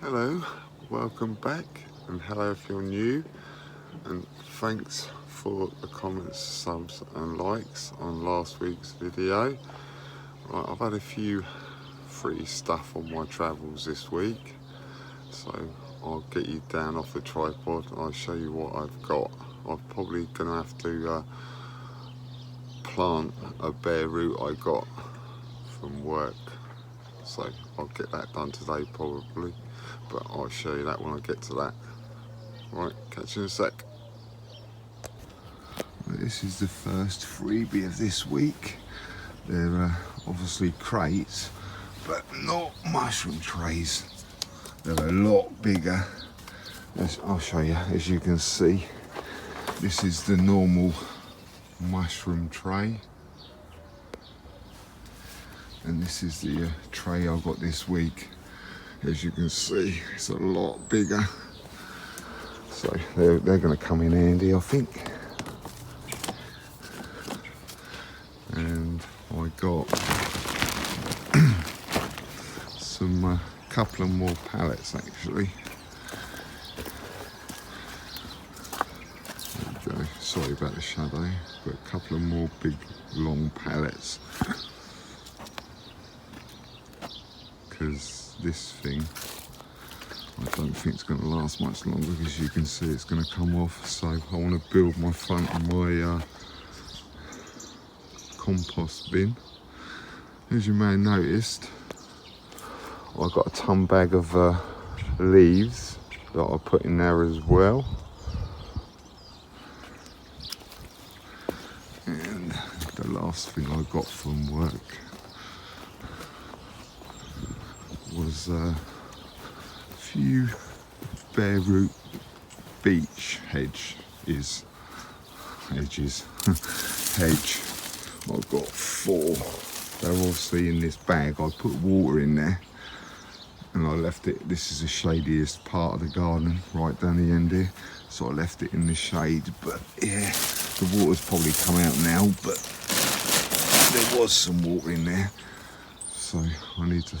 Hello, welcome back, and hello if you're new, and thanks for the comments, subs and likes on last week's video. Right, I've had a few free stuff on my travels this week, so I'll get you down off the tripod and I'll show you what I've got. I'm probably going to have to plant a bare root I got from work, so I'll get that done today probably, but I'll show you that when I get to that. Right, catch you in a sec. This is the first freebie of this week. They're obviously crates, but not mushroom trays. They're a lot bigger. I'll show you. As you can see, this is the normal mushroom tray, and this is the tray I got this week. As you can see, it's a lot bigger, so they're going to come in handy, I think. And I got some couple of more pallets actually. There we go. Sorry about the shadow, but a couple of more big long pallets, because this thing I don't think it's going to last much longer. As you can see, it's going to come off, so I want to build my front of my compost bin. As you may have noticed, I got a ton bag of leaves that I put in there as well. And the last thing I got from work was a few bare root beech hedges. Hedge. I've got 4. They're obviously in this bag. I put water in there and I left it. This is the shadiest part of the garden, right down the end here, so I left it in the shade. But yeah, the water's probably come out now, but there was some water in there, so I need to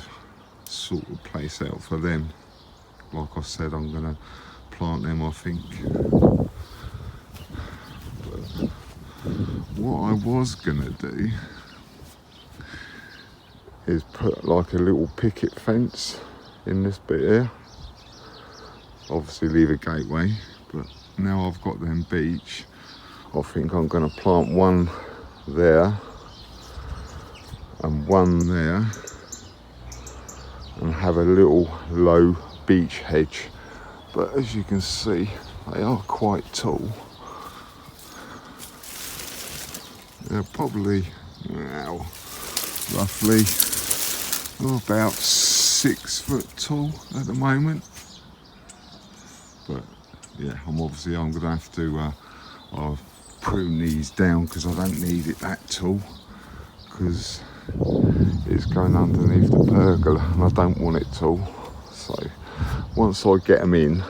sort the place out for them. Like I said, I'm gonna plant them, I think. But what I was gonna do is put like a little picket fence in this bit here. Obviously leave a gateway, but now I've got them beech, I think I'm gonna plant one there and one there, and have a little low beech hedge. But as you can see, they are quite tall. They're probably roughly about 6 foot tall at the moment. But yeah, I'm gonna have to I'll prune these down, because I don't need it that tall, because it's going underneath the pergola and I don't want it tall. So once I get them in,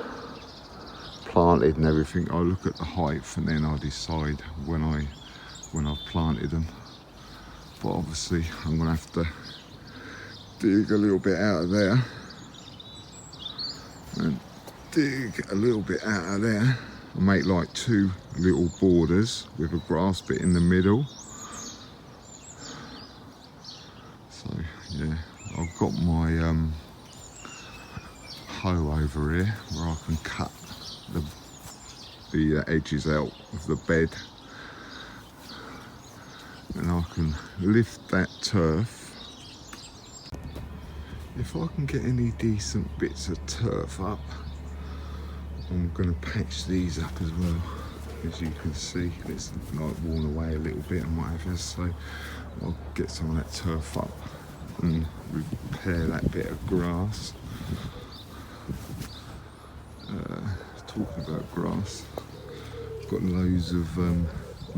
planted and everything, I'll look at the height and then I'll decide when I've planted them. But obviously I'm gonna have to dig a little bit out of there and dig a little bit out of there and make like 2 little borders with a grass bit in the middle. So yeah, I've got my hoe over here where I can cut the edges out of the bed, and I can lift that turf. If I can get any decent bits of turf up, I'm going to patch these up as well. As you can see, it's like worn away a little bit and whatever, so I'll get some of that turf up and repair that bit of grass. Talking about grass, I've got loads of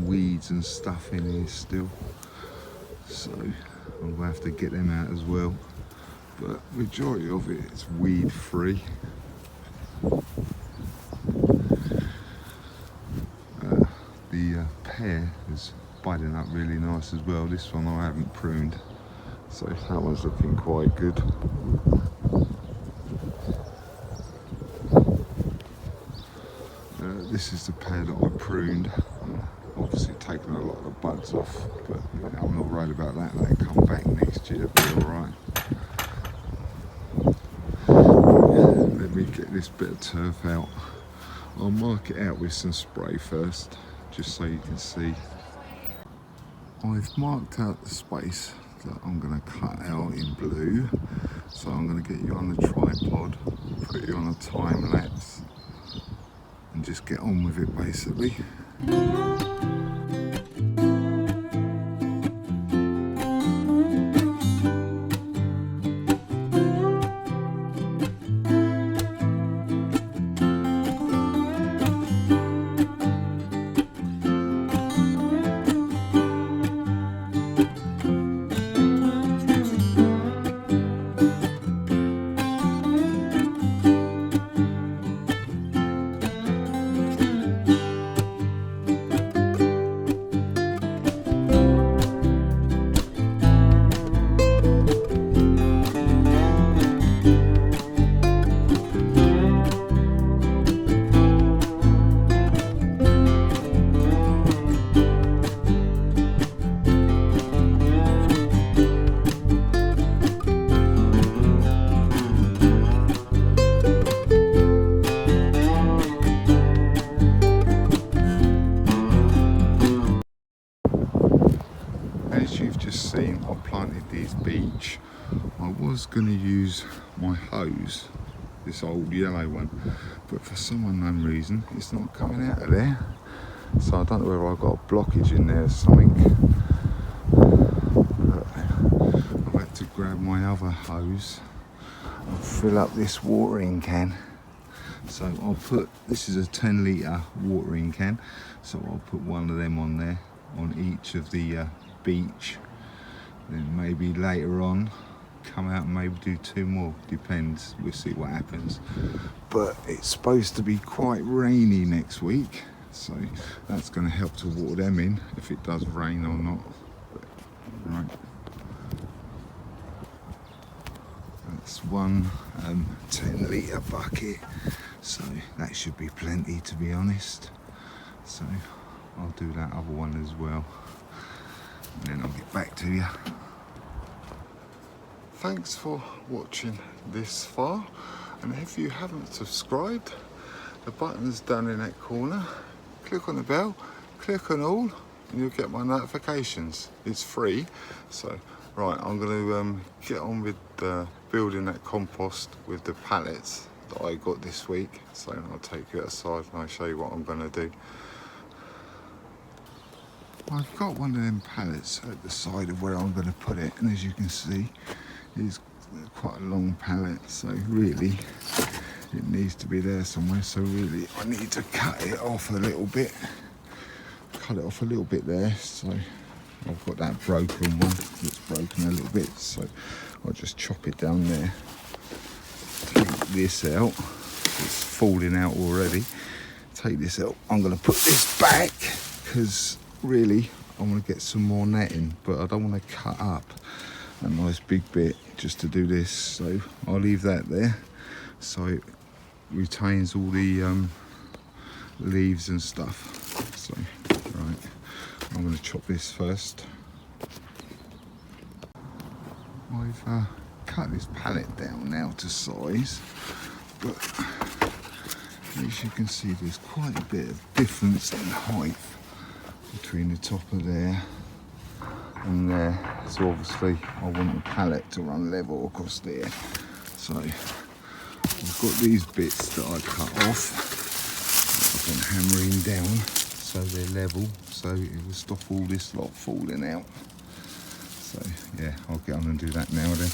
weeds and stuff in here still, so I'm going to have to get them out as well. But majority of it is weed free. The pear is biting up really nice as well. This one I haven't pruned, so that one's looking quite good. this is the pair that I pruned. Obviously taken a lot of the buds off, but I'm not worried about that. They come back next year, it'll be alright. Let me get this bit of turf out. I'll mark it out with some spray first, just so you can see. I've marked out the space that I'm going to cut out in blue. So I'm going to get you on the tripod, put you on a time lapse, and just get on with it basically. As you've just seen, I planted these beech. I was going to use my hose, this old yellow one, but for some unknown reason it's not coming out of there. So I don't know whether I've got a blockage in there or something. But I've had to grab my other hose and fill up this watering can. So I'll put, this is a 10 litre watering can, so I'll put one of them on there, on each of the beech. Then maybe later on come out and maybe do 2 more, depends, we'll see what happens. But it's supposed to be quite rainy next week, so that's going to help to water them in if it does rain or not. Right, that's one 10 litre bucket, so that should be plenty, to be honest. So I'll do that other one as well, and then I'll get back to you. Thanks for watching this far, and if you haven't subscribed, the button's down in that corner. Click on the bell, click on all, and you'll get my notifications. It's free. So right, I'm going to get on with building that compost with the pallets that I got this week. So I'll take you outside and I'll show you what I'm going to do. I've got one of them pallets at the side of where I'm going to put it, and as you can see, it's quite a long pallet, so really it needs to be there somewhere. So really I need to cut it off a little bit, there. So I've got that broken one that's broken a little bit, so I'll just chop it down there. Take this out, it's falling out already. Take this out, I'm going to put this back because really I want to get some more netting, but I don't want to cut up a nice big bit just to do this, so I'll leave that there so it retains all the leaves and stuff. So right, I'm going to chop this first. I've cut this pallet down now to size, but as you can see there's quite a bit of difference in height between the top of there and there. So obviously I want the pallet to run level across there. So I've got these bits that I cut off. I've been hammering down so they're level, so it will stop all this lot falling out. So yeah, I'll get on and do that now then.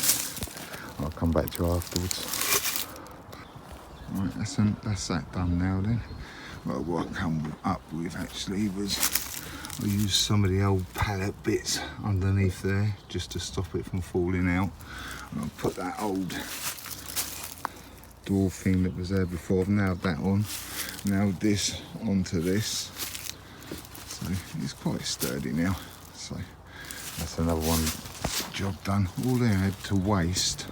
I'll come back to you afterwards. Right, that's that done now then. Well, what I come up with actually was I used some of the old pallet bits underneath there just to stop it from falling out. And I'll put that old door thing that was there before. I've nailed that on. Nailed this onto this. So it's quite sturdy now. So that's another one job done. All I had to waste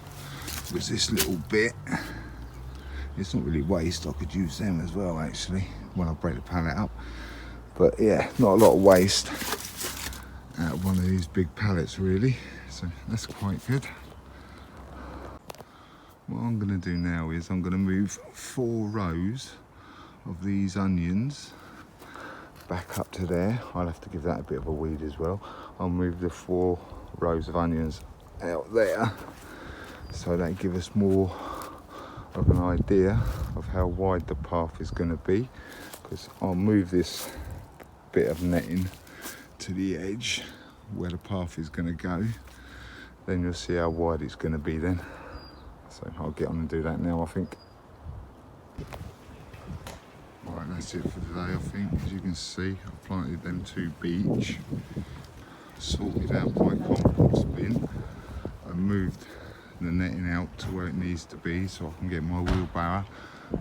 was this little bit. It's not really waste, I could use them as well actually. when I break the pallet up. But yeah, not a lot of waste out of one of these big pallets really, so that's quite good. What I'm going to do now is I'm going to move 4 rows of these onions back up to there. I'll have to give that a bit of a weed as well. I'll move the 4 rows of onions out there, so that give us more of an idea of how wide the path is going to be, because I'll move this bit of netting to the edge where the path is going to go, then you'll see how wide it's going to be then. So I'll get on and do that now, I think. Right, that's it for today, I think. As you can see, I've planted them 2 beech, sorted out my compost bin, and moved the netting out to where it needs to be so I can get my wheelbarrow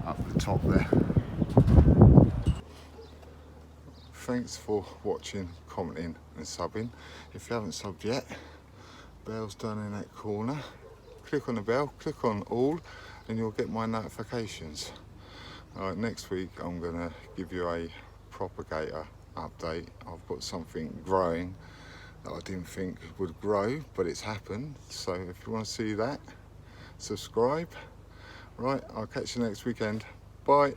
up the top there. Thanks for watching, commenting and subbing. If you haven't subbed yet, bell's down in that corner. Click on the bell, click on all, and you'll get my notifications. Next week I'm going to give you a propagator update. I've got something growing that I didn't think would grow, but it's happened. So if you want to see that, subscribe. Right, I'll catch you next weekend. Bye.